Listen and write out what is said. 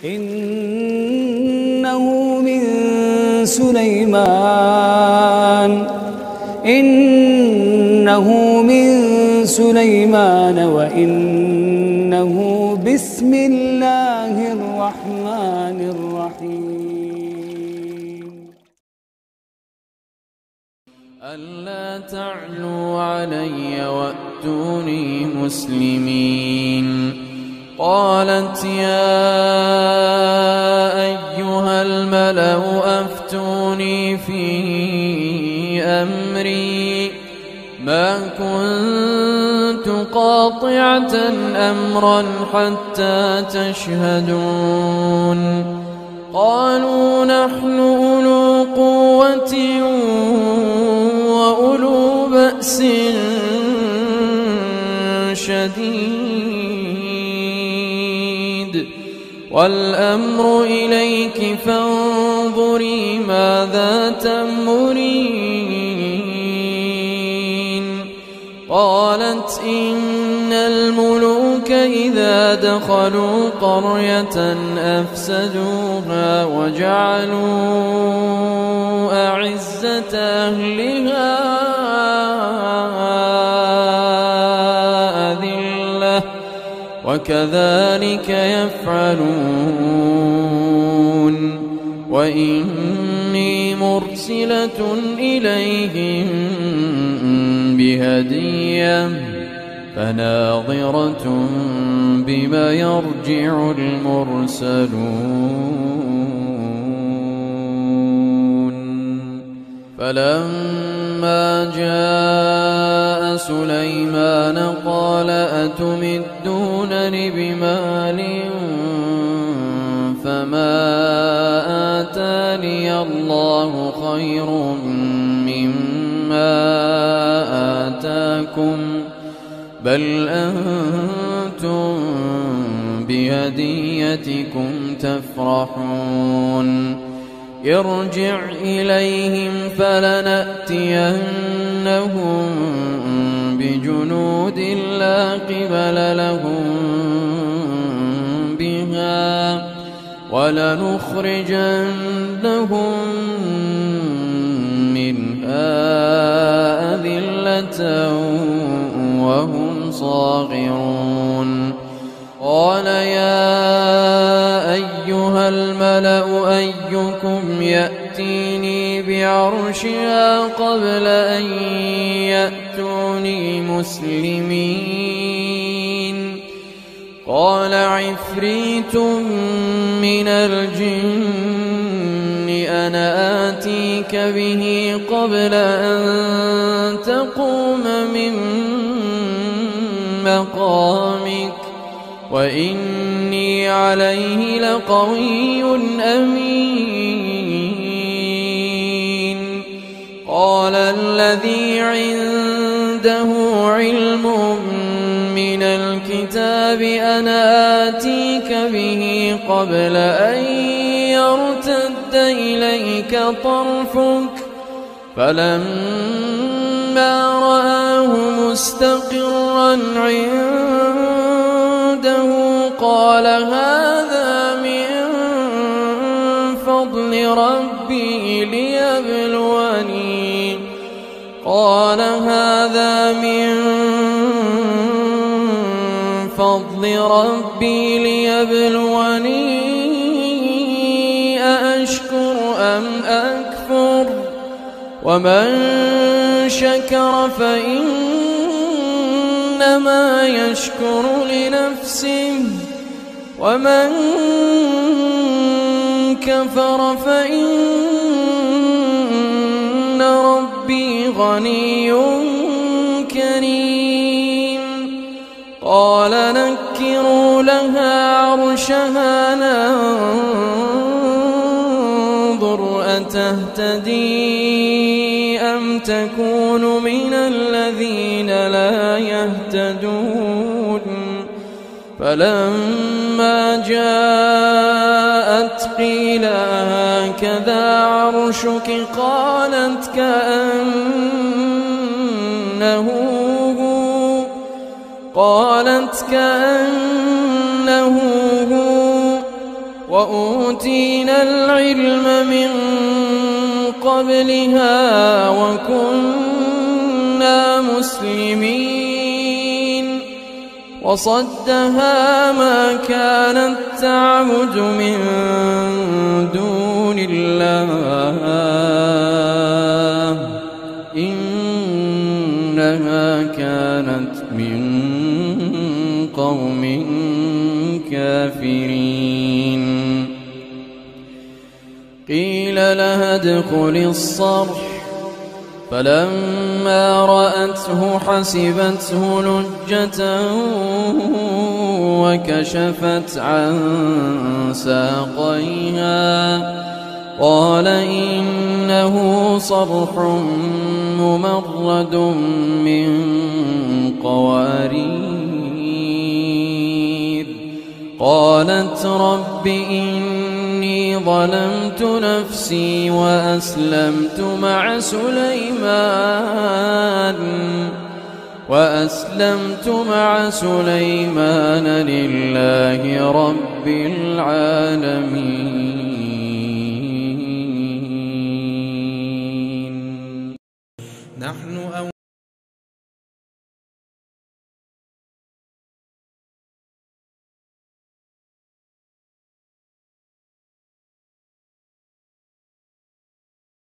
إنه من سليمان وإنه بسم الله الرحمن الرحيم. ألا تعلوا علي وأتوني مسلمين. قالت يا أيها الملأ أفتوني في أمري ما كنت قاطعة أمرا حتى تشهدون. قالوا نحن أولو قوة وأولو بأس شديد والأمر إليك فانظري ماذا تأمرين. قالت إن الملوك إذا دخلوا قرية أفسدوها وجعلوا أعزة أهلها أذلة وكذلك يفعلون. وإني مرسلة إليهم بهدية فناظرة بما يرجع المرسلون. فلما جاء سليمان قال أتمدونني بمال فما آتاني الله خير مما آتاكم بل أنتم بهديتكم تفرحون. ارجع إليهم فلنأتينهم بجنود لا قبل لهم بها ولنخرجنهم منها أذلة وهم صاغرون. قال يا أيها الملأ أيكم يأتيني بعرشها قبل أن يأتوني مسلمين. قال عفريت من الجن أنا آتيك به قبل أن تقوم من مقامك وإني عليه لقوي أمين. قال الذي عنده علم من الكتاب أنا آتيك به قبل أن يرتد إليك طرفك فلما رآه مستقرا عنده قال هذا من فضل ربي ليبلوني أأشكر أم أكفر ومن شكر فإنما يشكر لنفسه ومن كفر فإن ربي غني كريم. قال نكروا لها عرشها ننظر أتهتدي أم تكون من الذين لا يهتدون. فلما جاءت قيل هكذا عرشك قالت كأنه هو وأوتينا العلم من قبلها وكنا مسلمين وصدها ما كانت تعبد من دون الله إنها كانت من قوم كافرين قيل لها ادخل الصرح فلما رأته حسبته لجة وكشفت عن ساقيها قال إنه صرح ممرد من قوارير قالت رب إني ظلمت نفسي وأسلمت مع سليمان لله رب العالمين